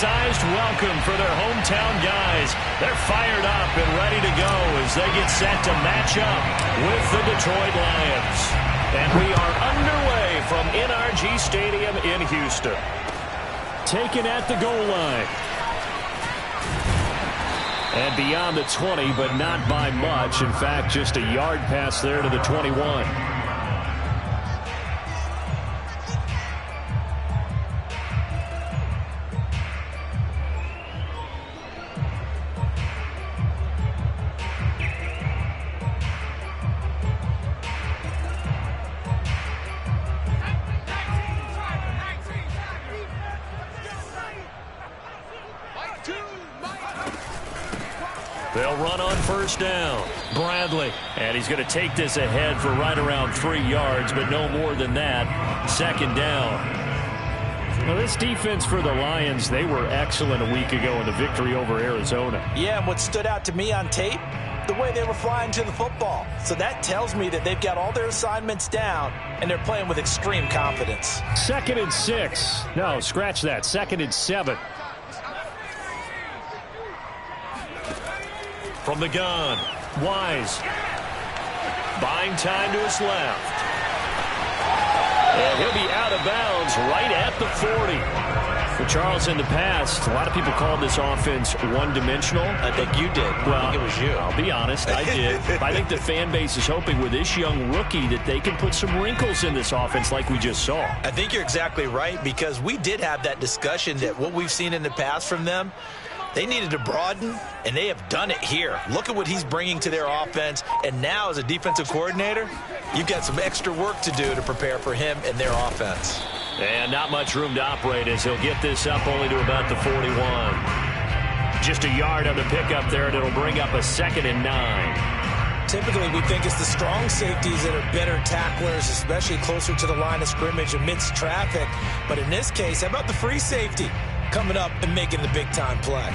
oversized welcome for their hometown guys. They're fired up and ready to go as they get set to match up with the Detroit Lions. And we are underway from NRG Stadium in Houston. Taken at the goal line. And beyond the 20, but not by much. In fact, just a yard pass there to the 21. They'll run on first down. Bradley. And he's going to take this ahead for right around 3 yards, but no more than that. Second down. Well, this defense for the Lions, they were excellent a week ago in the victory over Arizona. Yeah, and what stood out to me on tape, the way they were flying to the football. So that tells me that they've got all their assignments down, and they're playing with extreme confidence. 2nd and 6. No, scratch that. 2nd and 7. From the gun, Wise. Buying time to his left. And he'll be out of bounds right at the 40. For Charles, in the past, a lot of people called this offense one-dimensional. I think you did. Well, I think it was you. I'll be honest, I did. I think the fan base is hoping with this young rookie that they can put some wrinkles in this offense like we just saw. I think you're exactly right, because we did have that discussion that what we've seen in the past from them, they needed to broaden, and they have done it here. Look at what he's bringing to their offense, and now as a defensive coordinator, you've got some extra work to do to prepare for him and their offense. And not much room to operate as he'll get this up only to about the 41. Just a yard on the pickup there, and it'll bring up a 2nd and 9. Typically, we think it's the strong safeties that are better tacklers, especially closer to the line of scrimmage amidst traffic. But in this case, how about the free safety coming up and making the big-time play?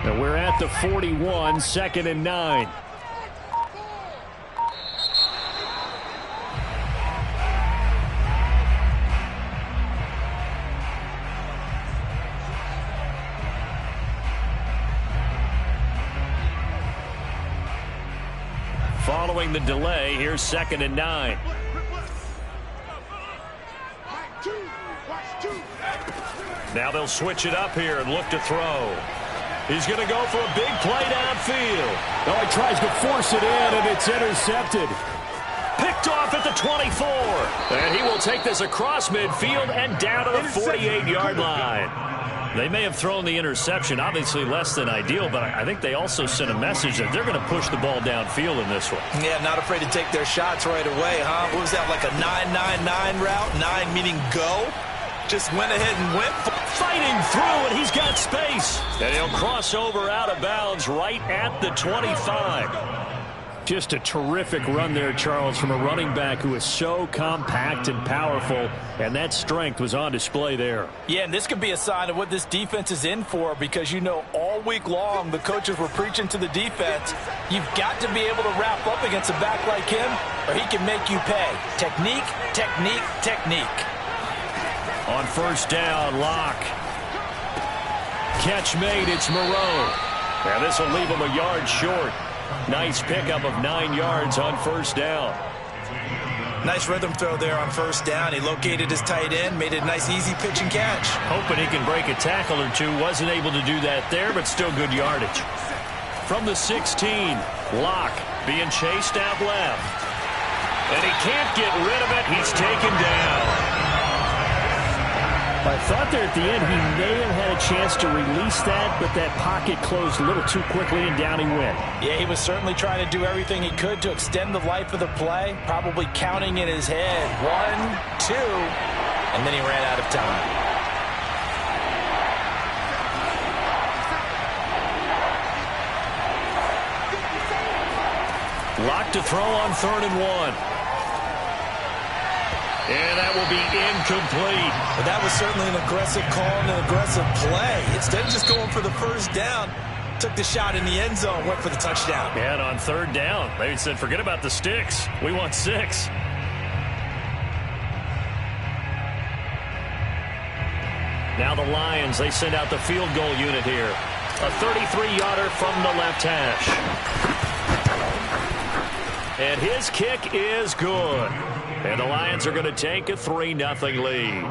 Now we're at the 41, 2nd and 9. Following the delay, here's 2nd and 9. Now they'll switch it up here and look to throw. He's going to go for a big play downfield. Oh, he tries to force it in, and it's intercepted. Picked off at the 24. And he will take this across midfield and down to the 48-yard line. They may have thrown the interception, obviously less than ideal, but I think they also sent a message that they're going to push the ball downfield in this one. Yeah, not afraid to take their shots right away, huh? What was that, like a 9-9-9 route? 9 meaning go? Just went ahead and went. Fighting through, and he's got space. And he'll cross over out of bounds right at the 25. Just a terrific run there, Charles, from a running back who is so compact and powerful, and that strength was on display there. Yeah, and this could be a sign of what this defense is in for, because you know all week long the coaches were preaching to the defense, you've got to be able to wrap up against a back like him, or he can make you pay. Technique, technique, technique. On first down, Locke. Catch made, it's Moreau. And this will leave him a yard short. Nice pickup of 9 yards on first down. Nice rhythm throw there on first down. He located his tight end, made it a nice easy pitch and catch. Hoping he can break a tackle or two. Wasn't able to do that there, but still good yardage. From the 16, Locke being chased out left. And he can't get rid of it. He's taken down. I thought there at the end he may have had a chance to release that, but that pocket closed a little too quickly, and down he went. Yeah, he was certainly trying to do everything he could to extend the life of the play, probably counting in his head. 1, 2, and then he ran out of time. Locked to throw on 3rd and 1. And that will be incomplete. But that was certainly an aggressive call and an aggressive play. Instead of just going for the first down, took the shot in the end zone, went for the touchdown. And on third down, they said, forget about the sticks. We want 6. Now the Lions, they send out the field goal unit here. A 33-yarder from the left hash. And his kick is good. And the Lions are going to take a 3-0 lead.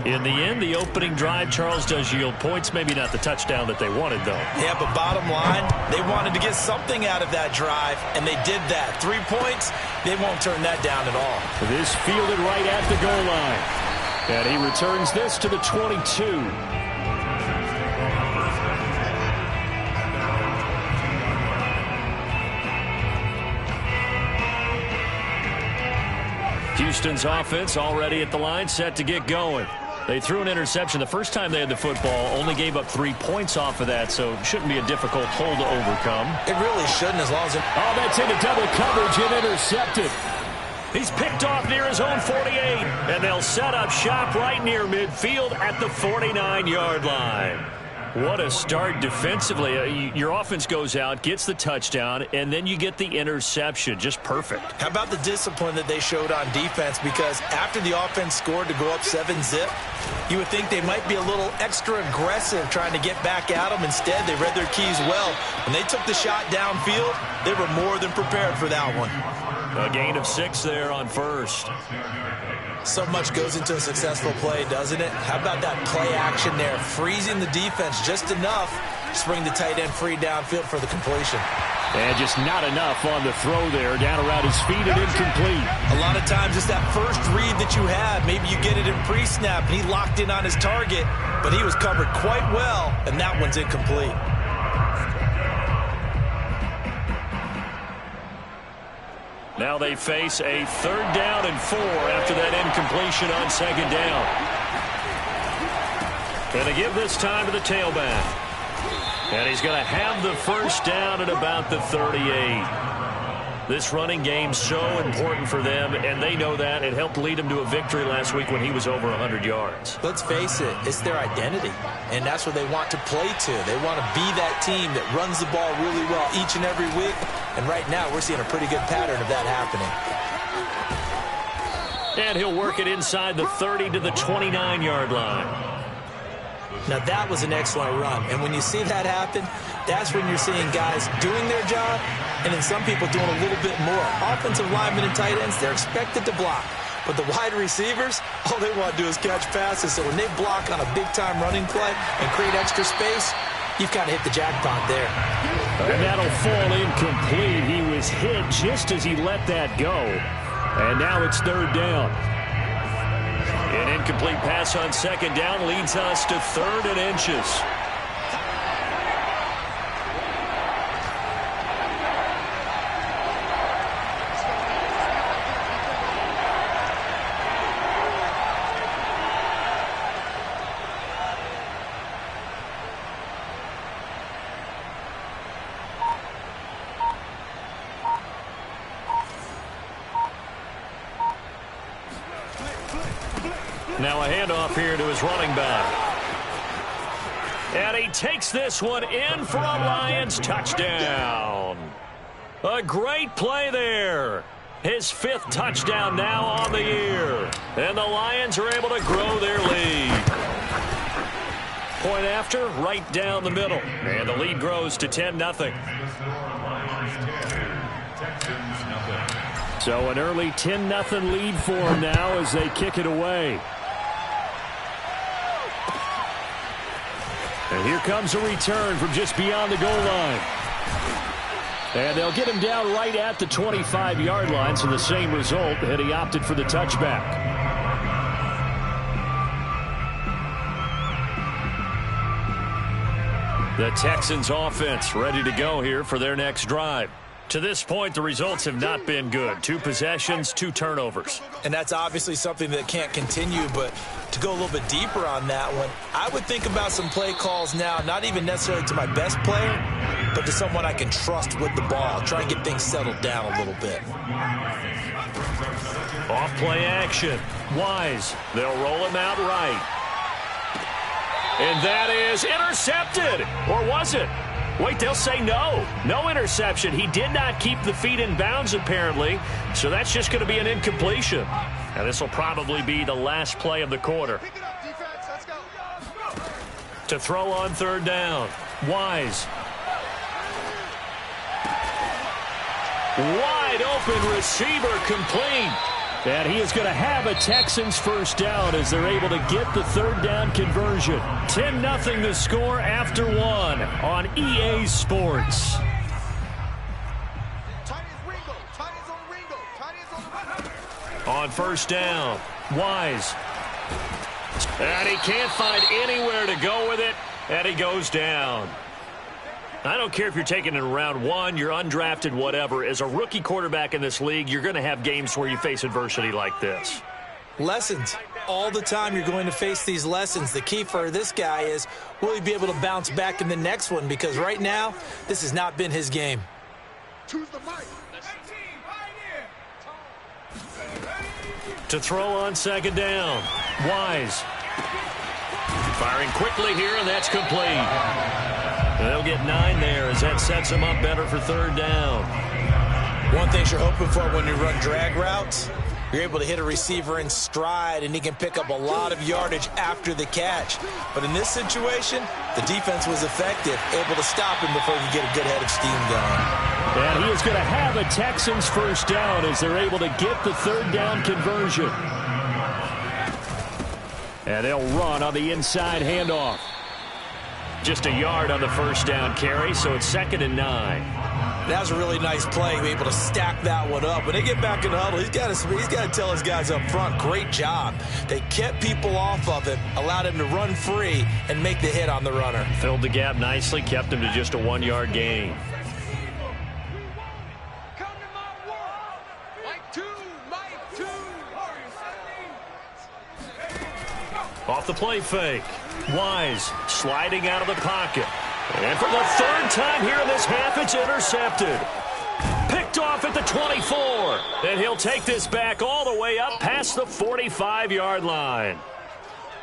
In the end, the opening drive, Charles, does yield points. Maybe not the touchdown that they wanted, though. Yeah, but bottom line, they wanted to get something out of that drive, and they did that. 3 points, they won't turn that down at all. This fielded right at the goal line. And he returns this to the 22. Houston's offense already at the line, set to get going. They threw an interception the first time they had the football, only gave up 3 points off of that, so it shouldn't be a difficult hole to overcome. It really shouldn't, as long as it... Oh, that's into double coverage and intercepted. He's picked off near his own 48, and they'll set up shop right near midfield at the 49-yard line. What a start defensively. Your offense goes out, gets the touchdown, and then you get the interception. Just perfect. How about the discipline that they showed on defense? Because after the offense scored to go up 7-zip, you would think they might be a little extra aggressive trying to get back at them. Instead, they read their keys well. When they took the shot downfield, they were more than prepared for that one. A gain of 6 there on first. So much goes into a successful play, doesn't it? How about that play action there? Freezing the defense just enough to bring the tight end free downfield for the completion. And just not enough on the throw there. Down around his feet and incomplete. A lot of times it's that first read that you have. Maybe you get it in pre-snap, and he locked in on his target, but he was covered quite well, and that one's incomplete. Now they face a 3rd down and 4 after that incompletion on 2nd down. Going to give this time to the tailback. And he's going to have the first down at about the 38. This running game so important for them, and they know that. It helped lead them to a victory last week when he was over 100 yards. Let's face it, it's their identity, and that's what they want to play to. They want to be that team that runs the ball really well each and every week, and right now we're seeing a pretty good pattern of that happening. And he'll work it inside the 30 to the 29-yard line. Now that was an excellent run, and when you see that happen, that's when you're seeing guys doing their job, and then some people doing a little bit more. Offensive linemen and tight ends, they're expected to block. But the wide receivers, all they want to do is catch passes. So when they block on a big-time running play and create extra space, you've kind of hit the jackpot there. And that'll fall incomplete. He was hit just as he let that go. And now it's 3rd down. An incomplete pass on 2nd down leads us to 3rd and inches. Now a handoff here to his running back. And he takes this one in for a Lions touchdown. A great play there. His 5th touchdown now on the year. And the Lions are able to grow their lead. Point after, right down the middle. And the lead grows to 10-0. So an early 10-0 lead for them now as they kick it away. And here comes a return from just beyond the goal line. And they'll get him down right at the 25-yard line, so the same result, and he opted for the touchback. The Texans offense ready to go here for their next drive. To this point, the results have not been good. 2 possessions, 2 turnovers. And that's obviously something that can't continue, but to go a little bit deeper on that one, I would think about some play calls now, not even necessarily to my best player, but to someone I can trust with the ball. Try and get things settled down a little bit. Off play action. Wise. They'll roll him out right. And that is intercepted. Or was it? Wait, they'll say no. No interception. He did not keep the feet in bounds, apparently. So that's just going to be an incompletion. And this will probably be the last play of the quarter. To throw on third down. Wise. Wide open receiver complete. And he is going to have a Texans first down as they're able to get the third down conversion. 10-0 the score after one on EA Sports. On first down, Wise. And he can't find anywhere to go with it, and he goes down. I don't care if you're taking it in round one, you're undrafted, whatever. As a rookie quarterback in this league, you're going to have games where you face adversity like this. Lessons. All the time you're going to face these lessons. The key for this guy is, will he be able to bounce back in the next one? Because right now, this has not been his game. To throw on second down, Wise. Firing quickly here, and that's complete. They'll get 9 there as that sets them up better for third down. One thing you're hoping for when you run drag routes, you're able to hit a receiver in stride, and he can pick up a lot of yardage after the catch. But in this situation, the defense was effective, able to stop him before he could get a good head of steam going. And he is going to have a Texans first down as they're able to get the third down conversion. And they'll run on the inside handoff. Just a yard on the first down carry, so it's 2nd and 9. That was a really nice play, able to stack that one up. When they get back in the huddle, he's got to tell his guys up front, great job. They kept people off of him, allowed him to run free and make the hit on the runner. Filled the gap nicely, kept him to just a 1-yard gain. Off the play fake. Wise sliding out of the pocket. And for the third time here in this half, it's intercepted. Picked off at the 24. And he'll take this back all the way up past the 45-yard line.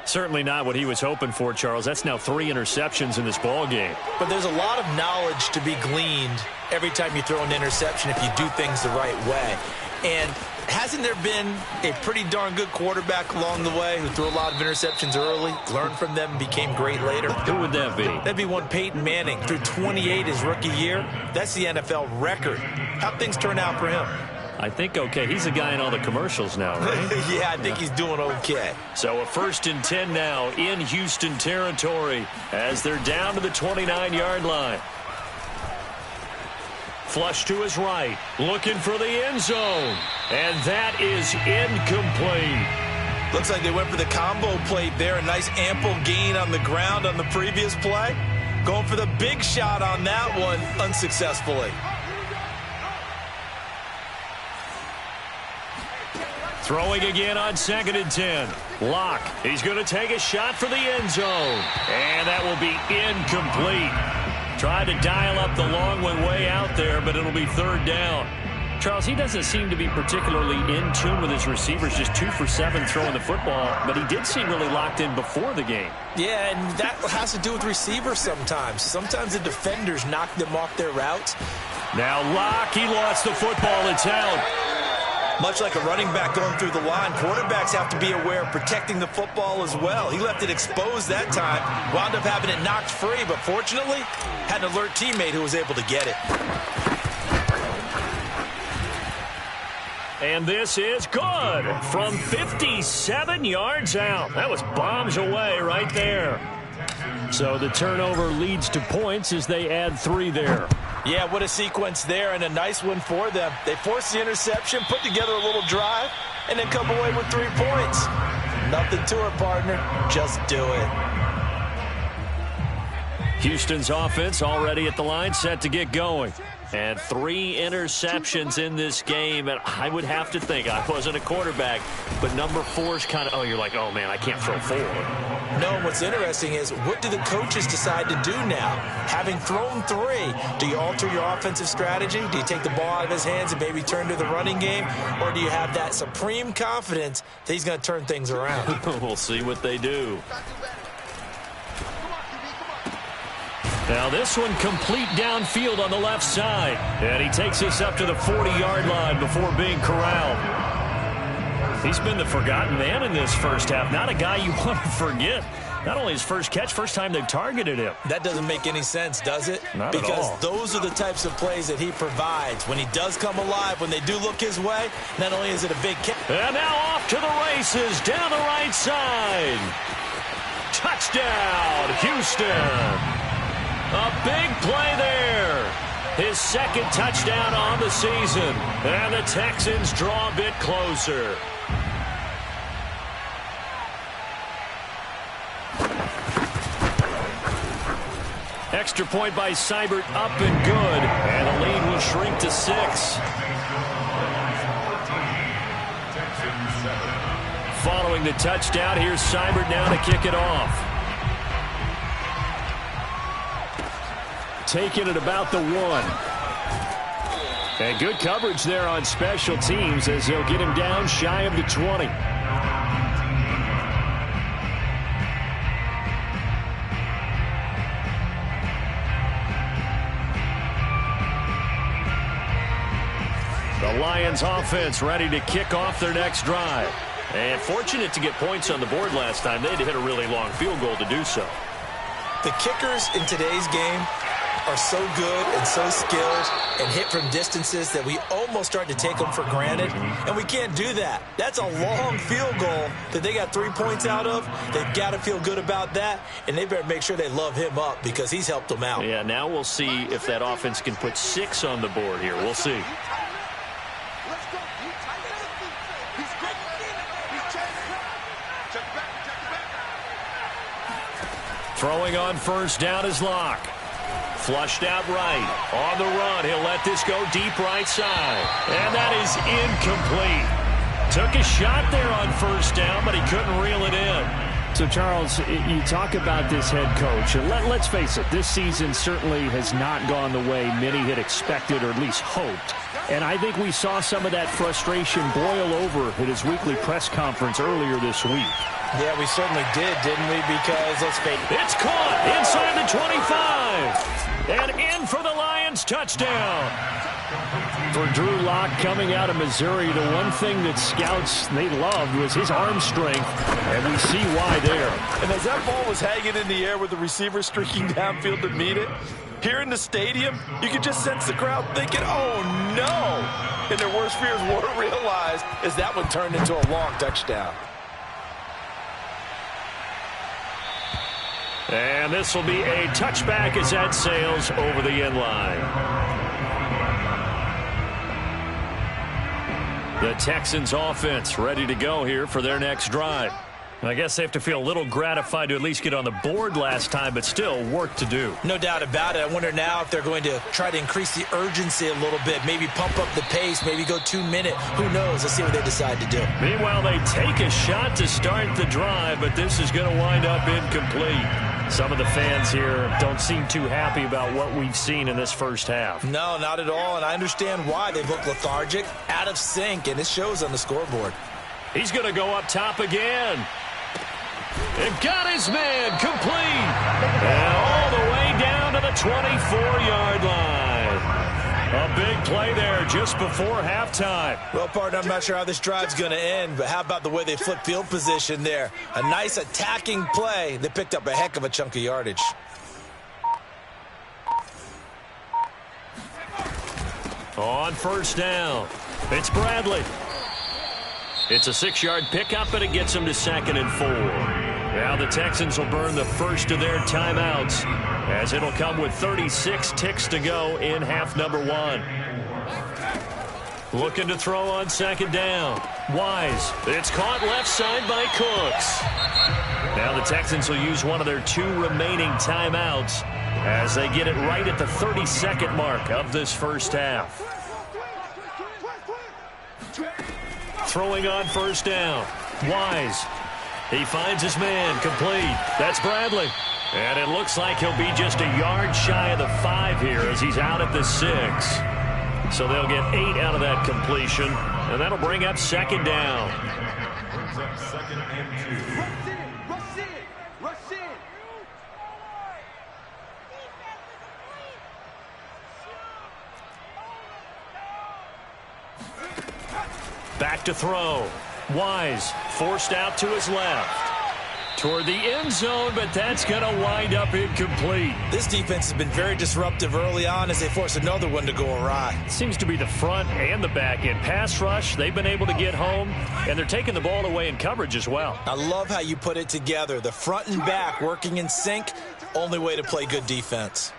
Certainly not what he was hoping for, Charles. That's now 3 interceptions in this ball game. But there's a lot of knowledge to be gleaned every time you throw an interception if you do things the right way. And hasn't there been a pretty darn good quarterback along the way who threw a lot of interceptions early, learned from them, and became great later? Who would that be? That'd be one Peyton Manning. Threw 28 his rookie year. That's the NFL record. How'd things turn out for him? I think okay. He's the guy in all the commercials now, right? Yeah, I think he's doing okay. So a 1st and 10 now in Houston territory as they're down to the 29-yard line. Flush to his right, looking for the end zone. And that is incomplete. Looks like they went for the combo plate there. A nice ample gain on the ground on the previous play. Going for the big shot on that one unsuccessfully. Throwing again on 2nd and 10. Locke, he's going to take a shot for the end zone. And that will be incomplete. Tried to dial up the long one way out there, but it'll be third down. Charles, he doesn't seem to be particularly in tune with his receivers, just 2 for 7 throwing the football, but he did seem really locked in before the game. Yeah, and that has to do with receivers sometimes. Sometimes the defenders knock them off their routes. Now Locke, he lost the football. It's out. Much like a running back going through the line, quarterbacks have to be aware of protecting the football as well. He left it exposed that time, wound up having it knocked free, but fortunately, had an alert teammate who was able to get it. And this is good from 57 yards out. That was bombs away right there. So the turnover leads to points as they add 3 there. Yeah, what a sequence there, and a nice one for them. They forced the interception, put together a little drive, and then come away with 3 points. Nothing to it, partner. Just do it. Houston's offense already at the line, set to get going. And 3 interceptions in this game, and I would have to think, I wasn't a quarterback, but number 4 is kind of, oh, you're like, oh, man, I can't throw 4. No, what's interesting is what do the coaches decide to do now? Having thrown 3, do you alter your offensive strategy? Do you take the ball out of his hands and maybe turn to the running game? Or do you have that supreme confidence that he's going to turn things around? We'll see what they do. Now this one complete downfield on the left side. And he takes us up to the 40-yard line before being corralled. He's been the forgotten man in this first half. Not a guy you want to forget. Not only his first catch, first time they've targeted him. That doesn't make any sense, does it? Not at all. Because those are the types of plays that he provides. When he does come alive, when they do look his way, not only is it a big catch. And now off to the races, down the right side. Touchdown, Houston. A big play there. His second touchdown on the season. And the Texans draw a bit closer. Extra point by Seibert, up and good. And the lead will shrink to 6. Following the touchdown, here's Seibert now to kick it off. Taking it about the 1. And good coverage there on special teams as they'll get him down shy of the 20. The Lions offense ready to kick off their next drive. And fortunate to get points on the board last time. They had to hit a really long field goal to do so. The kickers in today's game are so good and so skilled and hit from distances that we almost start to take them for granted, and we can't do that. That's a long field goal that they got 3 points out of. They've got to feel good about that, and they better make sure they love him up because he's helped them out. Yeah, now we'll see if that offense can put 6 on the board here. We'll see. Throwing on first down is Locke. Flushed out right. On the run, he'll let this go deep right side. And that is incomplete. Took a shot there on first down, but he couldn't reel it in. So, Charles, you talk about this head coach. And let's face it, this season certainly has not gone the way many had expected or at least hoped. And I think we saw some of that frustration boil over at his weekly press conference earlier this week. Yeah, we certainly did, didn't we? Because, let's face it, it's caught inside the 25. And in for the Lions touchdown. For Drew Lock coming out of Missouri, the one thing that scouts they loved was his arm strength, and we see why there. And as that ball was hanging in the air with the receiver streaking downfield to meet it, here in the stadium, you could just sense the crowd thinking, oh, no. And their worst fears were realized as that one turned into a long touchdown. And this will be a touchback as that sails over the end line. The Texans offense ready to go here for their next drive. I guess they have to feel a little gratified to at least get on the board last time, but still work to do. No doubt about it. I wonder now if they're going to try to increase the urgency a little bit, maybe pump up the pace, maybe go 2 minute. Who knows? Let's see what they decide to do. Meanwhile, they take a shot to start the drive, but this is going to wind up incomplete. Some of the fans here don't seem too happy about what we've seen in this first half. No, not at all, and I understand why. They look lethargic, out of sync, and it shows on the scoreboard. He's going to go up top again. And got his man complete. And all the way down to the 24-yard line. A big play there just before halftime. Well, partner, I'm not sure how this drive's going to end, but how about the way they flip field position there? A nice attacking play. They picked up a heck of a chunk of yardage. On first down, it's Bradley. It's a 6-yard pickup, but it gets them to 2nd and 4. Now the Texans will burn the first of their timeouts as it'll come with 36 ticks to go in half number 1. Looking to throw on 2nd down. Wise. It's caught left side by Cooks. Now the Texans will use one of their 2 remaining timeouts as they get it right at the 32nd mark of this first half. Throwing on first down. Wise. He finds his man, complete. That's Bradley. And it looks like he'll be just a yard shy of the 5 here as he's out at the 6. So they'll get 8 out of that completion, and that'll bring up second down. Brings up second and 2. Back to throw. Wise forced out to his left. Toward the end zone, but that's going to wind up incomplete. This defense has been very disruptive early on as they force another one to go awry. Seems to be the front and the back end. Pass rush, they've been able to get home, and they're taking the ball away in coverage as well. I love how you put it together. The front and back working in sync, only way to play good defense.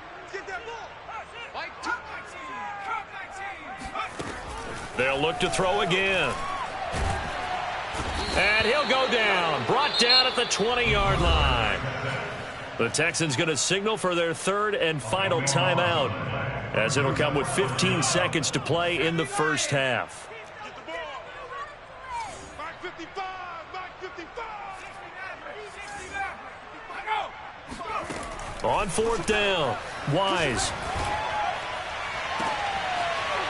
They'll look to throw again. And he'll go down. Brought down at the 20-yard line. The Texans going to signal for their third and final timeout, as it'll come with 15 seconds to play in the first half. On fourth down, Wise.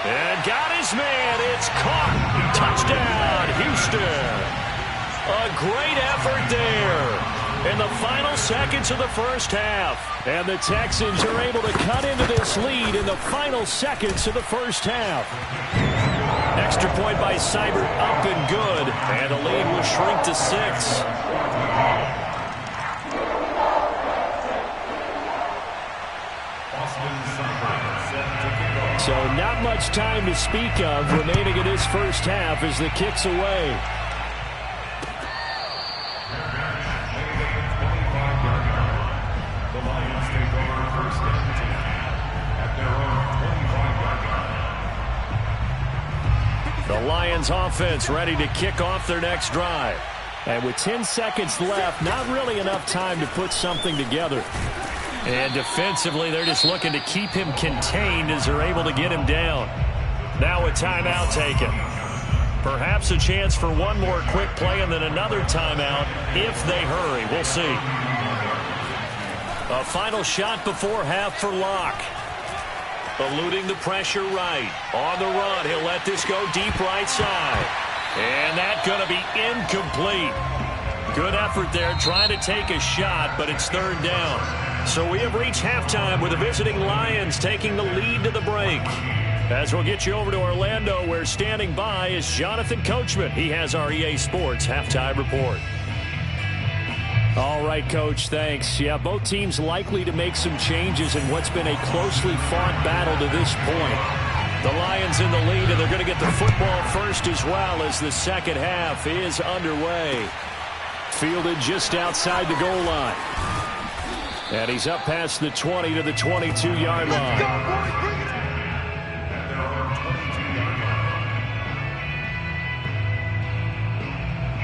And got his man. It's caught. Touchdown, Houston. A great effort there in the final seconds of the first half. And the Texans are able to cut into this lead in the final seconds of the first half. Extra point by Seibert up and good. And the lead will shrink to 6. So not much time to speak of remaining in this first half as the kick's away. The Lions take over first and 10 at their own 25-yard line. The Lions offense ready to kick off their next drive. And with 10 seconds left, not really enough time to put something together. And defensively, they're just looking to keep him contained as they're able to get him down. Now a timeout taken. Perhaps a chance for one more quick play and then another timeout if they hurry. We'll see. A final shot before half for Locke. Eluding the pressure right. On the run, he'll let this go deep right side. And that's going to be incomplete. Good effort there trying to take a shot, but it's third down. So we have reached halftime with the visiting Lions taking the lead to the break. As we'll get you over to Orlando, where standing by is Jonathan Coachman. He has our EA Sports halftime report. All right, Coach, thanks. Yeah, both teams likely to make some changes in what's been a closely fought battle to this point. The Lions in the lead, and they're going to get the football first as well as the second half is underway. Fielded just outside the goal line. And he's up past the 20 to the 22-yard line.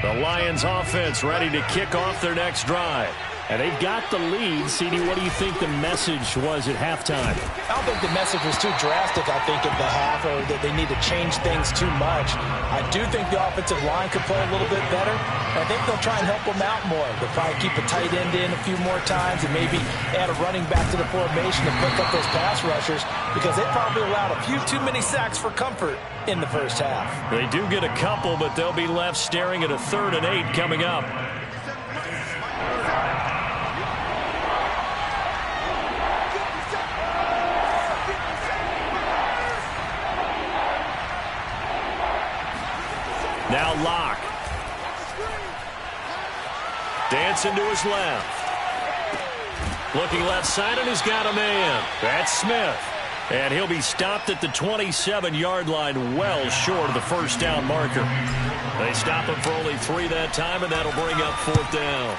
The Lions offense ready to kick off their next drive. And they've got the lead. CD, what do you think the message was at halftime? I don't think the message was too drastic, I think, at the half, or that they need to change things too much. I do think the offensive line could play a little bit better. I think they'll try and help them out more. They'll probably keep a tight end in a few more times and maybe add a running back to the formation to pick up those pass rushers, because they probably allowed a few too many sacks for comfort in the first half. They do get a couple, but they'll be left staring at a 3rd and 8 coming up. Now Locke. Dancing to his left. Looking left side, and he's got a man. That's Smith. And he'll be stopped at the 27-yard line, well short of the first down marker. They stop him for only 3 that time, and that'll bring up 4th down.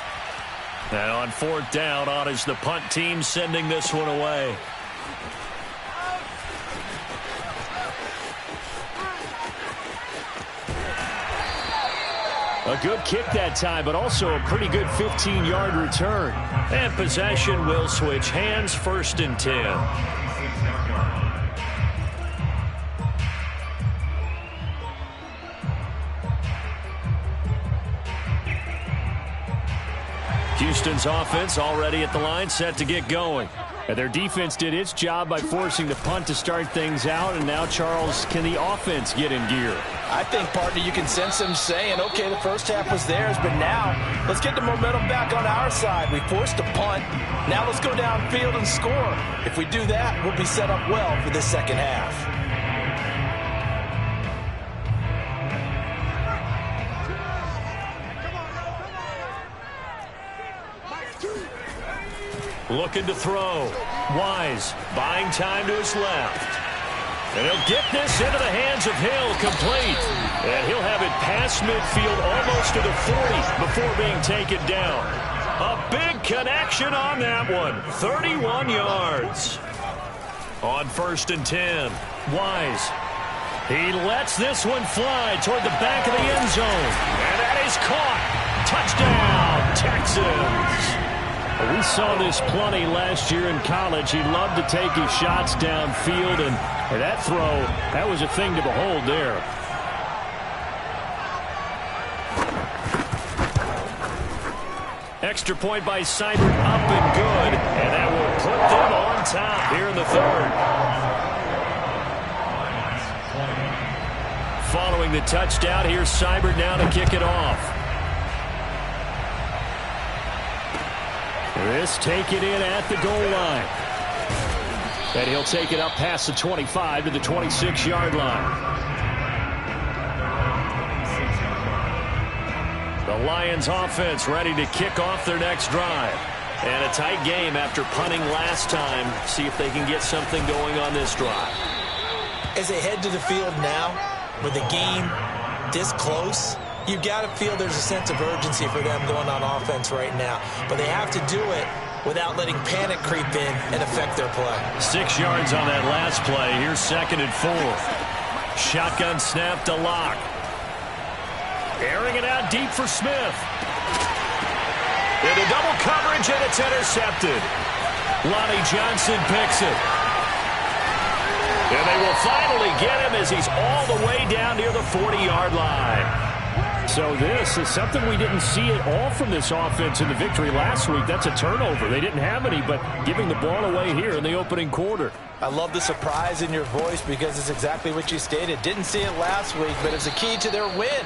And on 4th down, on is the punt team sending this one away. A good kick that time, but also a pretty good 15-yard return. And possession will switch hands, 1st and 10. Houston's offense already at the line, set to get going. And their defense did its job by forcing the punt to start things out. And now, Charles, can the offense get in gear? I think, partner, you can sense them saying, okay, the first half was theirs, but now let's get the momentum back on our side. We forced a punt. Now let's go downfield and score. If we do that, we'll be set up well for this second half. Looking to throw. Wise buying time to his left. And he'll get this into the hands of Hill, complete. And he'll have it past midfield almost to the 40 before being taken down. A big connection on that one. 31 yards. On 1st and 10, Wise. He lets this one fly toward the back of the end zone. And that is caught. Touchdown, Texans. We saw this plenty last year in college. He loved to take his shots downfield, and that throw, that was a thing to behold there. Extra point by Seibert, up and good, and that will put them on top here in the third. Following the touchdown, here's Seibert now to kick it off. This taken in at the goal line. And he'll take it up past the 25 to the 26-yard line. The Lions offense ready to kick off their next drive. And a tight game after punting last time. See if they can get something going on this drive. As they head to the field now, with the game this close, you've got to feel there's a sense of urgency for them going on offense right now. But they have to do it without letting panic creep in and affect their play. 6 yards on that last play. Here's 2nd and 4. Shotgun snap to Locke. Airing it out deep for Smith. Into double coverage, and it's intercepted. Lonnie Johnson picks it. And they will finally get him as he's all the way down near the 40-yard line. So this is something we didn't see at all from this offense in the victory last week. That's a turnover. They didn't have any, but giving the ball away here in the opening quarter. I love the surprise in your voice because it's exactly what you stated. Didn't see it last week, but it's a key to their win.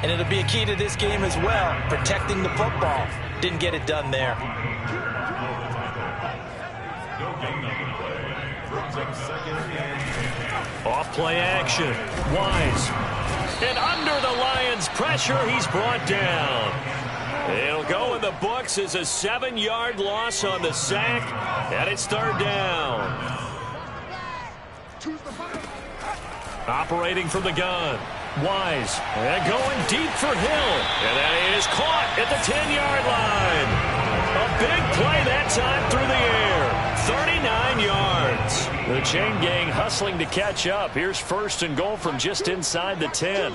And it'll be a key to this game as well, protecting the football. Didn't get it done there. Off play action. Wise. And under the Lions' pressure, he's brought down. It'll go in the books as a 7-yard loss on the sack, and it's 3rd down. Operating from the gun. Wise. And going deep for Hill. And that is caught at the 10-yard line. A big play that time through the air. 39 yards. The chain gang hustling to catch up. Here's 1st and goal from just inside the 10.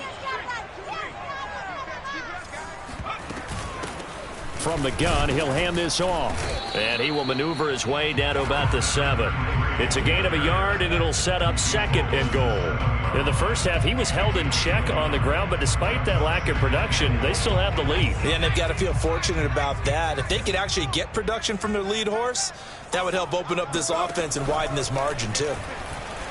From the gun, he'll hand this off. And he will maneuver his way down to about the 7. It's a gain of a yard, and it'll set up 2nd and goal. In the first half, he was held in check on the ground, but despite that lack of production, they still have the lead. Yeah, and they've got to feel fortunate about that. If they could actually get production from their lead horse, that would help open up this offense and widen this margin, too.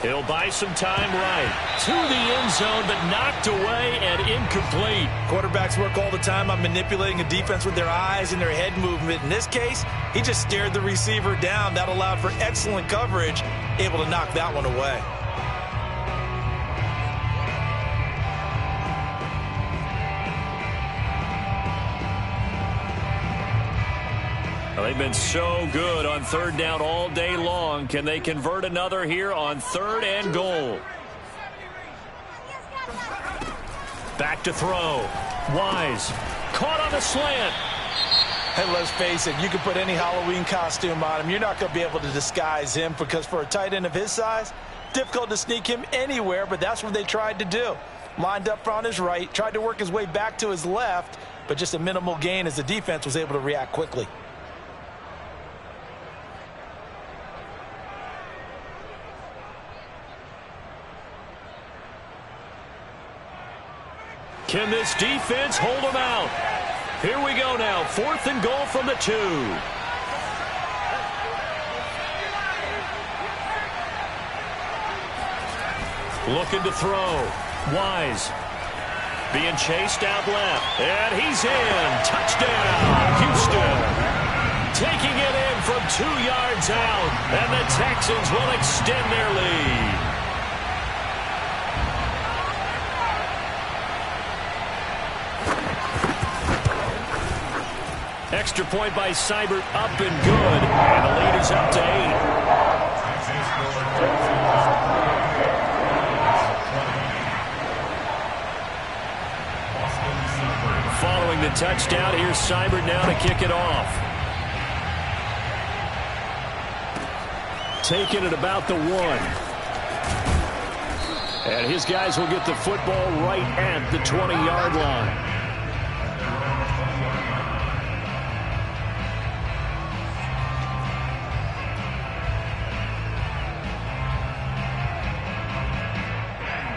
He'll buy some time right. To the end zone, but knocked away and incomplete. Quarterbacks work all the time on manipulating a defense with their eyes and their head movement. In this case, he just stared the receiver down. That allowed for excellent coverage, able to knock that one away. Well, they've been so good on 3rd down all day long. Can they convert another here on 3rd and goal? Back to throw. Wise. Caught on the slant. And let's face it, you can put any Halloween costume on him. You're not going to be able to disguise him because for a tight end of his size, difficult to sneak him anywhere, but that's what they tried to do. Lined up on his right, tried to work his way back to his left, but just a minimal gain as the defense was able to react quickly. Can this defense hold them out? Here we go now. 4th and goal from the 2. Looking to throw. Wise. Being chased out left. And he's in. Touchdown, Houston. Taking it in from 2 yards out. And the Texans will extend their lead. Extra point by Seibert, up and good. And the lead is up to 8. Following the touchdown, here's Seibert now to kick it off. Taking it about the 1. And his guys will get the football right at the 20-yard line.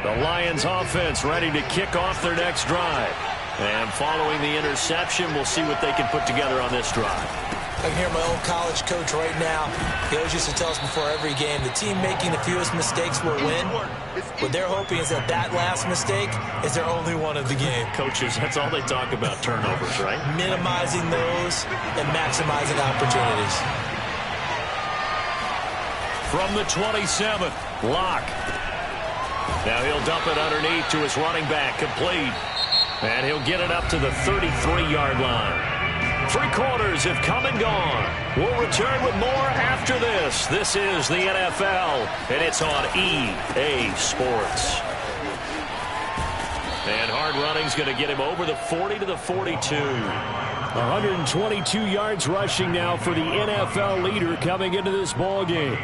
The Lions offense ready to kick off their next drive. And following the interception, we'll see what they can put together on this drive. I can hear my old college coach right now. He always used to tell us before every game, the team making the fewest mistakes will win. What they're hoping is that last mistake is their only one of the game. Coaches, that's all they talk about, turnovers, right? Minimizing those and maximizing opportunities. From the 27th, Locke. Now he'll dump it underneath to his running back, complete. And he'll get it up to the 33-yard line. 3 quarters have come and gone. We'll return with more after this. This is the NFL, and it's on EA Sports. And hard running's going to get him over the 40 to the 42. 122 yards rushing now for the NFL leader coming into this ball game.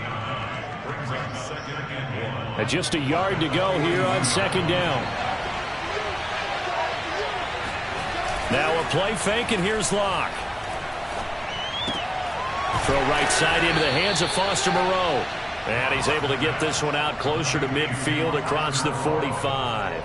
And just a yard to go here on 2nd down. Now a play fake, and here's Locke. Throw right side into the hands of Foster Moreau. And he's able to get this one out closer to midfield across the 45.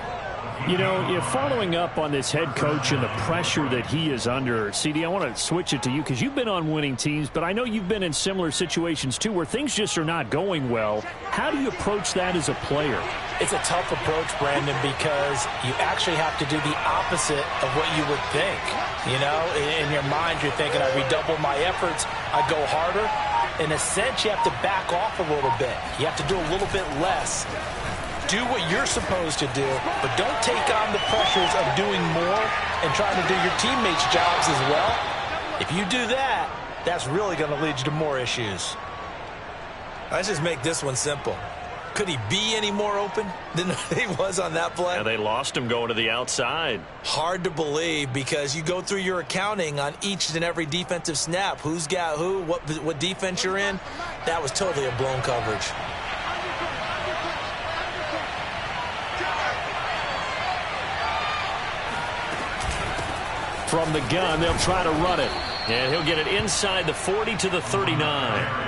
You know, if following up on this head coach and the pressure that he is under, CD, I want to switch it to you because you've been on winning teams, but I know you've been in similar situations too where things just are not going well. How do you approach that as a player? It's a tough approach, Brandon, because you actually have to do the opposite of what you would think. You know, in your mind, you're thinking, I redouble my efforts, I go harder. In a sense, you have to back off a little bit. You have to do a little bit less. Do what you're supposed to do, but don't take on the pressures of doing more and trying to do your teammates' jobs as well. If you do that, that's really going to lead you to more issues. Let's just make this one simple. Could he be any more open than he was on that play? Yeah, they lost him going to the outside. Hard to believe because you go through your accounting on each and every defensive snap. Who's got who, what defense you're in. That was totally a blown coverage. From the gun, they'll try to run it. And he'll get it inside the 40 to the 39.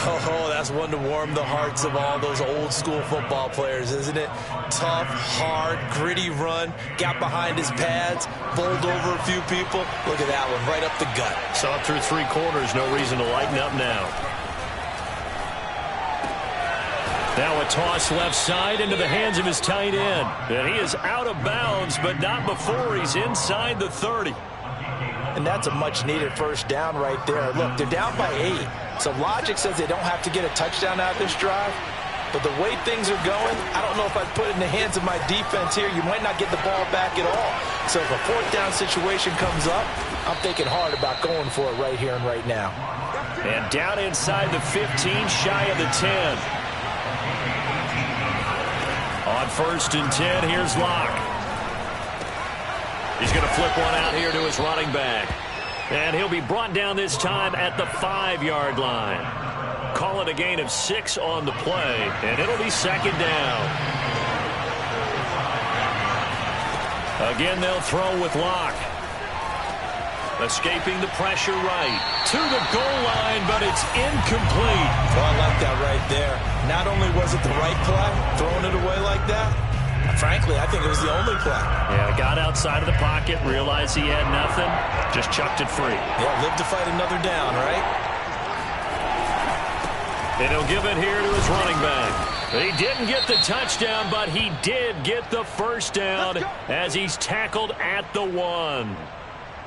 Oh, that's one to warm the hearts of all those old school football players, isn't it? Tough, hard, gritty run, got behind his pads, bowled over a few people. Look at that one, right up the gut. Saw it through 3 quarters, no reason to lighten up now. Now a toss left side into the hands of his tight end. And he is out of bounds, but not before he's inside the 30. And that's a much-needed first down right there. Look, they're down by 8. So logic says they don't have to get a touchdown out of this drive. But the way things are going, I don't know if I'd put it in the hands of my defense here. You might not get the ball back at all. So if a 4th down situation comes up, I'm thinking hard about going for it right here and right now. And down inside the 15, shy of the 10. On 1st and 10, here's Locke. He's going to flip one out here to his running back. And he'll be brought down this time at the 5-yard line. Call it a gain of 6 on the play, and it'll be 2nd down. Again, they'll throw with Locke. Escaping the pressure right to the goal line, but it's incomplete. Oh, I like that right there. Not only was it the right play, throwing it away like that, Frankly, I think it was the only play. Yeah, got outside of the pocket, realized he had nothing, just chucked it free. Yeah, live to fight another down, right? And he'll give it here to his running back. He didn't get the touchdown, but he did get the first down as he's tackled at the 1.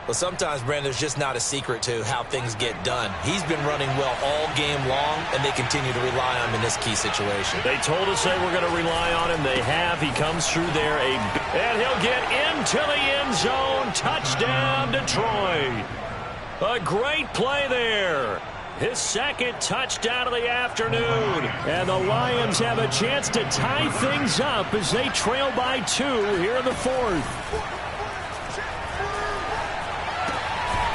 Well, sometimes, Brandon, there's just not a secret to how things get done. He's been running well all game long, and they continue to rely on him in this key situation. They told us they were going to rely on him. They have. He comes through there, and he'll get into the end zone. Touchdown, Detroit. A great play there. His second touchdown of the afternoon. And the Lions have a chance to tie things up as they trail by 2 here in the 4th.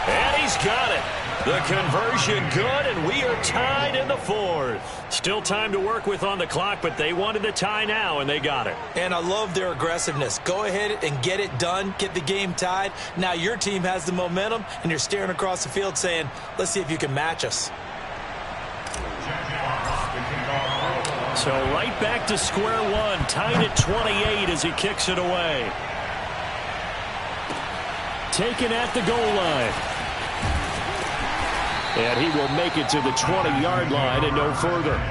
And he's got it. The conversion good, and we are tied in the 4th. Still time to work with on the clock, but they wanted the tie now, and they got it. And I love their aggressiveness. Go ahead and get it done. Get the game tied. Now your team has the momentum, and you're staring across the field saying, let's see if you can match us. So right back to square one, tied at 28 as he kicks it away. Taken at the goal line. And he will make it to the 20-yard line and no further.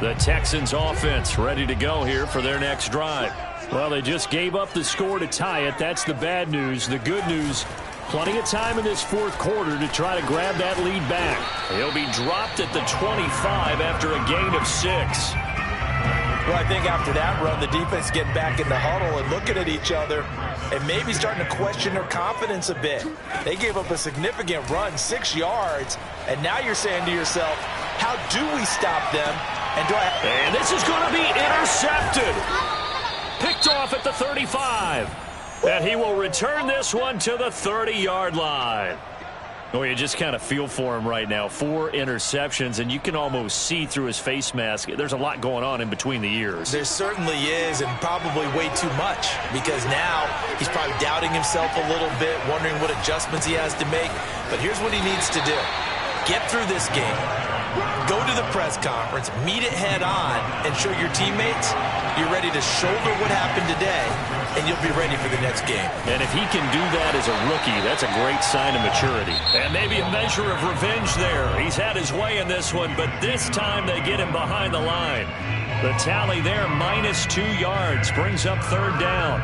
The Texans offense ready to go here for their next drive. Well, they just gave up the score to tie it. That's the bad news. The good news, plenty of time in this 4th quarter to try to grab that lead back. He'll be dropped at the 25 after a gain of 6. Well, I think after that run, the defense getting back in the huddle and looking at each other and maybe starting to question their confidence a bit. They gave up a significant run, 6 yards, and now you're saying to yourself, how do we stop them? And this is going to be intercepted. Picked off at the 35. And he will return this one to the 30-yard line. Oh, you just kind of feel for him right now. 4 interceptions, and you can almost see through his face mask. There's a lot going on in between the ears. There certainly is, and probably way too much, because now he's probably doubting himself a little bit, wondering what adjustments he has to make. But here's what he needs to do. Get through this game. Go to the press conference, meet it head on, and show your teammates you're ready to shoulder what happened today, and you'll be ready for the next game. And if he can do that as a rookie, that's a great sign of maturity. And maybe a measure of revenge there. He's had his way in this one, but this time they get him behind the line. The tally there, -2 yards, brings up 3rd down.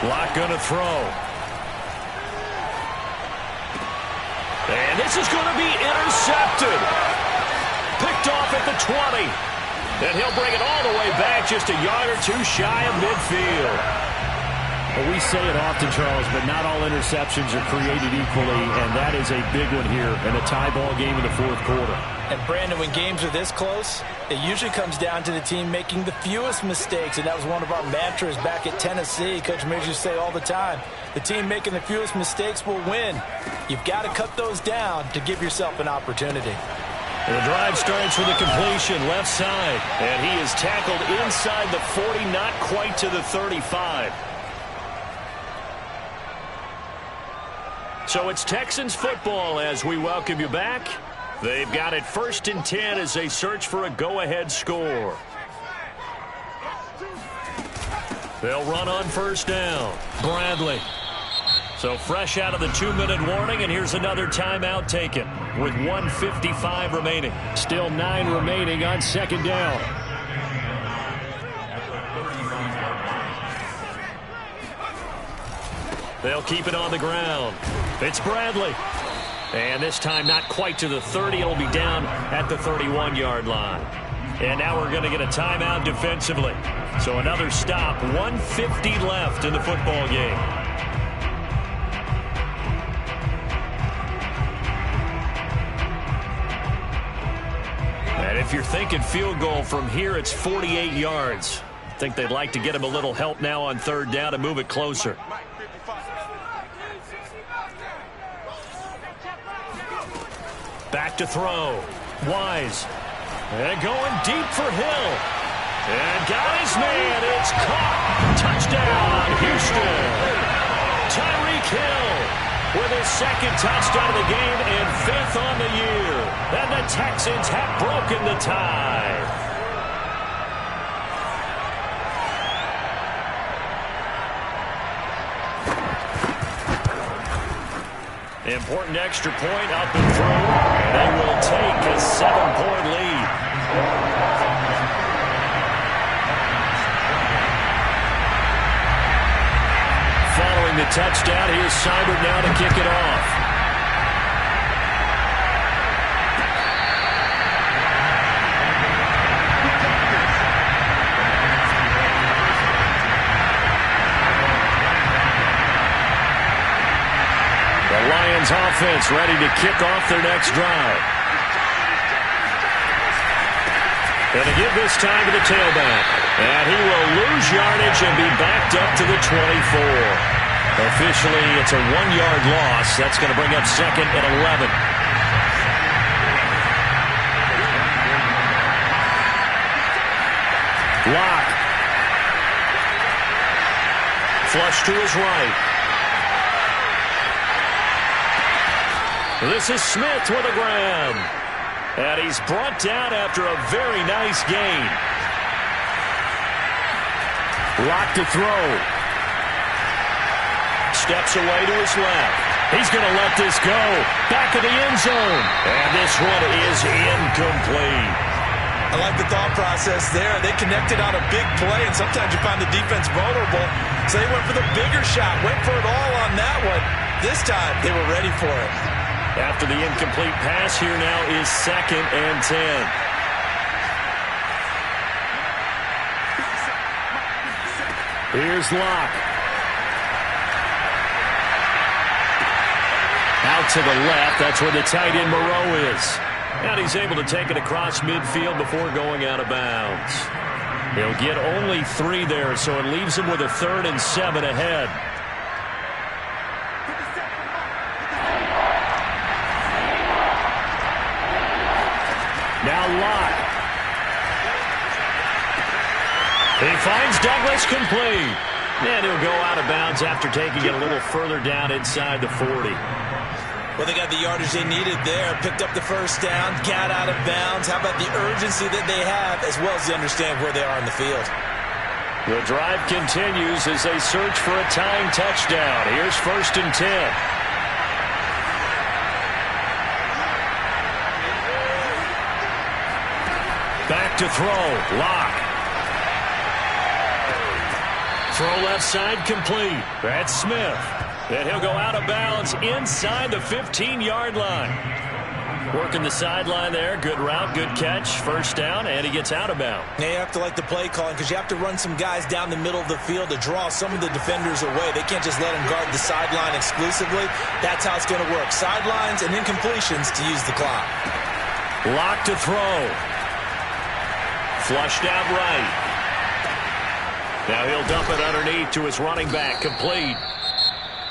Lock going to throw. And this is going to be intercepted. Picked off at the 20. And he'll bring it all the way back just a yard or 2 shy of midfield. Well, we say it often, Charles, but not all interceptions are created equally, and that is a big one here in a tie ball game in the 4th quarter. And, Brandon, when games are this close, it usually comes down to the team making the fewest mistakes, and that was one of our mantras back at Tennessee. Coach Mears used to say all the time, the team making the fewest mistakes will win. You've got to cut those down to give yourself an opportunity. And the drive starts with a completion left side, and he is tackled inside the 40, not quite to the 35. So it's Texans football as we welcome you back. They've got it 1st and 10 as they search for a go-ahead score. They'll run on 1st down. Bradley. So fresh out of the 2-minute warning, and here's another timeout taken with 1:55 remaining. Still 9 remaining on 2nd down. They'll keep it on the ground. It's Bradley. And this time not quite to the 30. It'll be down at the 31-yard line. And now we're going to get a timeout defensively. So another stop. 1:50 left in the football game. And if you're thinking field goal from here, it's 48 yards. Think they'd like to get him a little help now on third down and move it closer. Back to throw. Wise. And going deep for Hill. And got his man. It's caught. Touchdown, Houston. Tyreek Hill with his second touchdown of the game and 5th on the year. And the Texans have broken the tie. Important extra point up and through. They will take a 7-point lead. Following the touchdown, here's Seibert now to kick it off. Lions offense ready to kick off their next drive. And to give this time to the tailback. And he will lose yardage and be backed up to the 24. Officially, it's a 1-yard loss. That's going to bring up 2nd and 11. Lock. Flush to his right. This is Smith with a grab. And he's brought down after a very nice gain. Lock to throw. Steps away to his left. He's going to let this go. Back of the end zone. And this one is incomplete. I like the thought process there. They connected on a big play, and sometimes you find the defense vulnerable. So they went for the bigger shot, went for it all on that one. This time, they were ready for it. After the incomplete pass, here now is 2nd and 10. Here's Locke. Out to the left. That's where the tight end Moreau is. And he's able to take it across midfield before going out of bounds. He'll get only 3 there, so it leaves him with a 3rd and 7 ahead. Now Locke. He finds Douglas complete. And he'll go out of bounds after taking it a little further down inside the 40. Well, they got the yardage they needed there. Picked up the first down, got out of bounds. How about the urgency that they have, as well as they understand where they are in the field? The drive continues as they search for a tying touchdown. Here's 1st and 10. Back to throw. Lock. Throw left side complete. That's Smith. And he'll go out of bounds inside the 15-yard line. Working the sideline there. Good route, good catch. First down, and he gets out of bounds. Now you have to like the play calling because you have to run some guys down the middle of the field to draw some of the defenders away. They can't just let them guard the sideline exclusively. That's how it's going to work. Sidelines and incompletions to use the clock. Lock to throw. Flushed out right. Now he'll dump it underneath to his running back. Complete.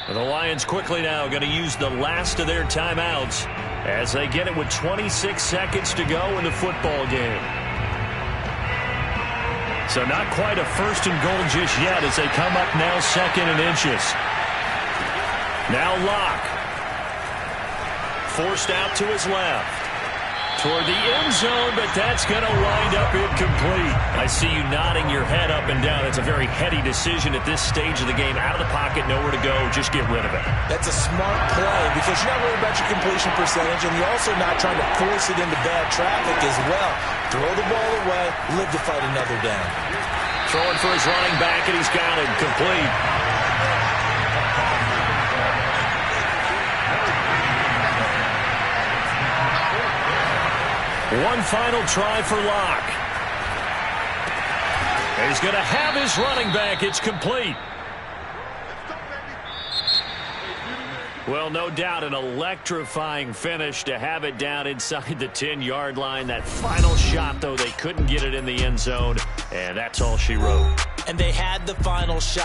And the Lions quickly now going to use the last of their timeouts as they get it with 26 seconds to go in the football game. So not quite a 1st and goal just yet as they come up now 2nd and inches. Now Locke. Forced out to his left. Toward the end zone, but that's going to wind up incomplete. I see you nodding your head up and down. It's a very heady decision at this stage of the game. Out of the pocket, nowhere to go. Just get rid of it. That's a smart play because you're not worried about your completion percentage, and you're also not trying to force it into bad traffic as well. Throw the ball away, live to fight another down. Throwing for his running back, and he's got him complete. One final try for Locke. He's going to have his running back. It's complete. Well, no doubt an electrifying finish to have it down inside the 10-yard line. That final shot, though, they couldn't get it in the end zone, and that's all she wrote. And they had the final shot.